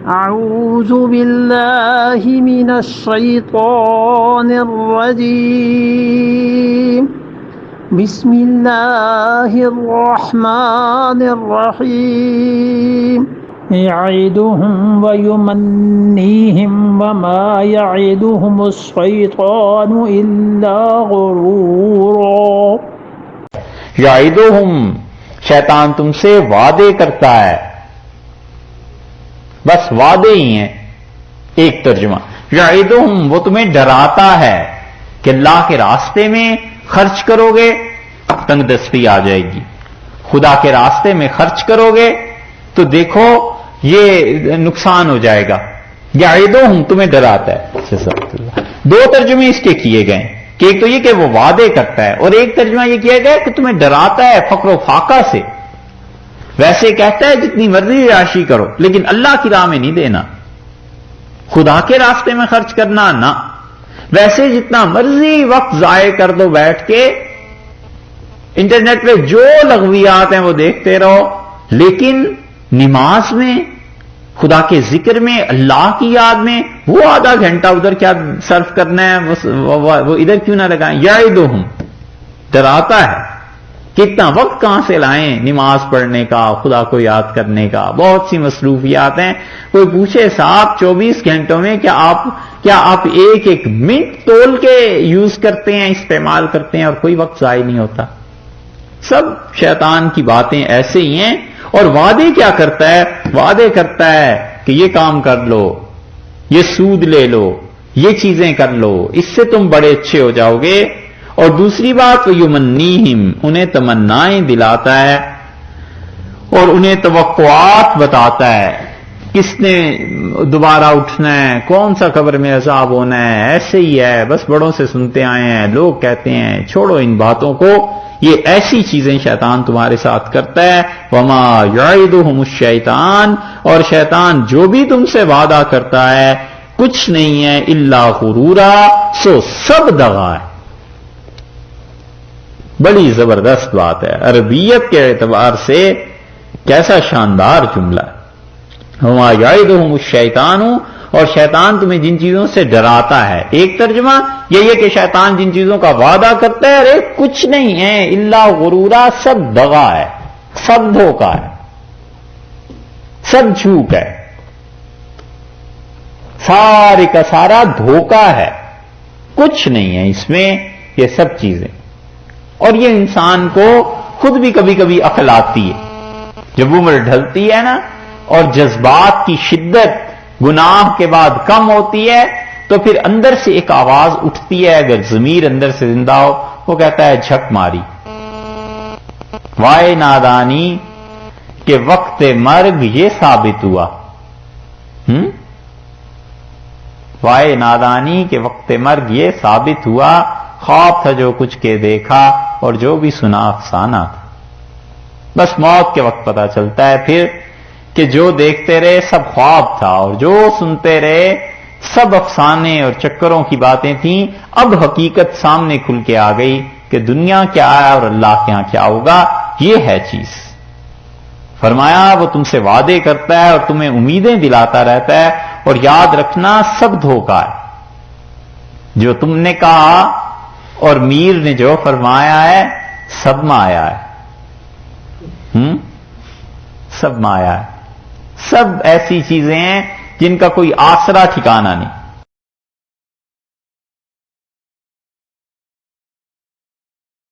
أعوذ بالله من الشيطان الرجيم بسم الله الرحمن الرحيم يعدهم ويمنيهم وما يعدهم الشيطان إلا غرورا. یعدہم، شیطان تم سے وعدے کرتا ہے، بس وعدے ہی ہیں. ایک ترجمہ یعدہم، وہ تمہیں ڈراتا ہے کہ اللہ کے راستے میں خرچ کرو گے تنگ دستی آ جائے گی، خدا کے راستے میں خرچ کرو گے تو دیکھو یہ نقصان ہو جائے گا. یعدہم تمہیں ڈراتا ہے. دو ترجمے اس کے کیے گئے کہ ایک تو یہ کہ وہ وعدے کرتا ہے، اور ایک ترجمہ یہ کیا گیا کہ تمہیں ڈراتا ہے فقر و فاقہ سے. ویسے کہتا ہے جتنی مرضی راشی کرو لیکن اللہ کی راہ میں نہیں دینا، خدا کے راستے میں خرچ کرنا نہ. ویسے جتنا مرضی وقت ضائع کر دو بیٹھ کے، انٹرنیٹ پہ جو لغویات ہیں وہ دیکھتے رہو، لیکن نماز میں، خدا کے ذکر میں، اللہ کی یاد میں وہ آدھا گھنٹہ ادھر کیا صرف کرنا ہے، وہ ادھر کیوں نہ لگائیں. یعدہم، ڈراتا ہے. کتنا وقت کہاں سے لائیں نماز پڑھنے کا، خدا کو یاد کرنے کا. بہت سی مصروفیات ہیں. کوئی پوچھے صاحب 24 گھنٹوں میں کیا آپ ایک ایک منٹ تول کے یوز کرتے ہیں، استعمال کرتے ہیں، اور کوئی وقت ضائع نہیں ہوتا. سب شیطان کی باتیں ایسے ہی ہیں. اور وعدے کیا کرتا ہے؟ وعدے کرتا ہے کہ یہ کام کر لو، یہ سود لے لو، یہ چیزیں کر لو، اس سے تم بڑے اچھے ہو جاؤ گے. اور دوسری بات وہ یمنیہم، انہیں تمنائیں دلاتا ہے اور انہیں توقعات بتاتا ہے. کس نے دوبارہ اٹھنا ہے، کون سا قبر میں عذاب ہونا ہے، ایسے ہی ہے، بس بڑوں سے سنتے آئے ہیں، لوگ کہتے ہیں، چھوڑو ان باتوں کو. یہ ایسی چیزیں شیطان تمہارے ساتھ کرتا ہے. وما یعدہم الشیطان، اور شیطان جو بھی تم سے وعدہ کرتا ہے کچھ نہیں ہے الا غرورا، سو سب دغا ہے. بڑی زبردست بات ہے عربیت کے اعتبار سے، کیسا شاندار جملہ ہے. وما یعدہم الشیطان، اور شیطان تمہیں جن چیزوں سے ڈراتا ہے. ایک ترجمہ یہ ہے کہ شیطان جن چیزوں کا وعدہ کرتا ہے ارے کچھ نہیں ہے الا غرورا، سب دغا ہے، سب دھوکا ہے، سب جھوٹ ہے، سارے کا سارا دھوکا ہے، کچھ نہیں ہے اس میں. یہ سب چیزیں، اور یہ انسان کو خود بھی کبھی کبھی عقل آتی ہے. جب عمر ڈھلتی ہے نا اور جذبات کی شدت گناہ کے بعد کم ہوتی ہے تو پھر اندر سے ایک آواز اٹھتی ہے، اگر ضمیر اندر سے زندہ ہو، وہ کہتا ہے جھک ماری، وائے نادانی کہ وقت مرگ یہ ثابت ہوا. وائے نادانی کہ وقت مرگ یہ ثابت ہوا، خواب تھا جو کچھ کے دیکھا اور جو بھی سنا افسانہ تھا. بس موت کے وقت پتا چلتا ہے پھر کہ جو دیکھتے رہے سب خواب تھا اور جو سنتے رہے سب افسانے اور چکروں کی باتیں تھیں. اب حقیقت سامنے کھل کے آ گئی کہ دنیا کیا ہے اور اللہ کے ہاں کیا ہوگا. یہ ہے چیز. فرمایا وہ تم سے وعدے کرتا ہے اور تمہیں امیدیں دلاتا رہتا ہے، اور یاد رکھنا سب دھوکا ہے. جو تم نے کہا اور میر نے جو فرمایا ہے سب مایا ہے. سب مایا ہے. سب ایسی چیزیں ہیں جن کا کوئی آسرا ٹھکانہ نہیں.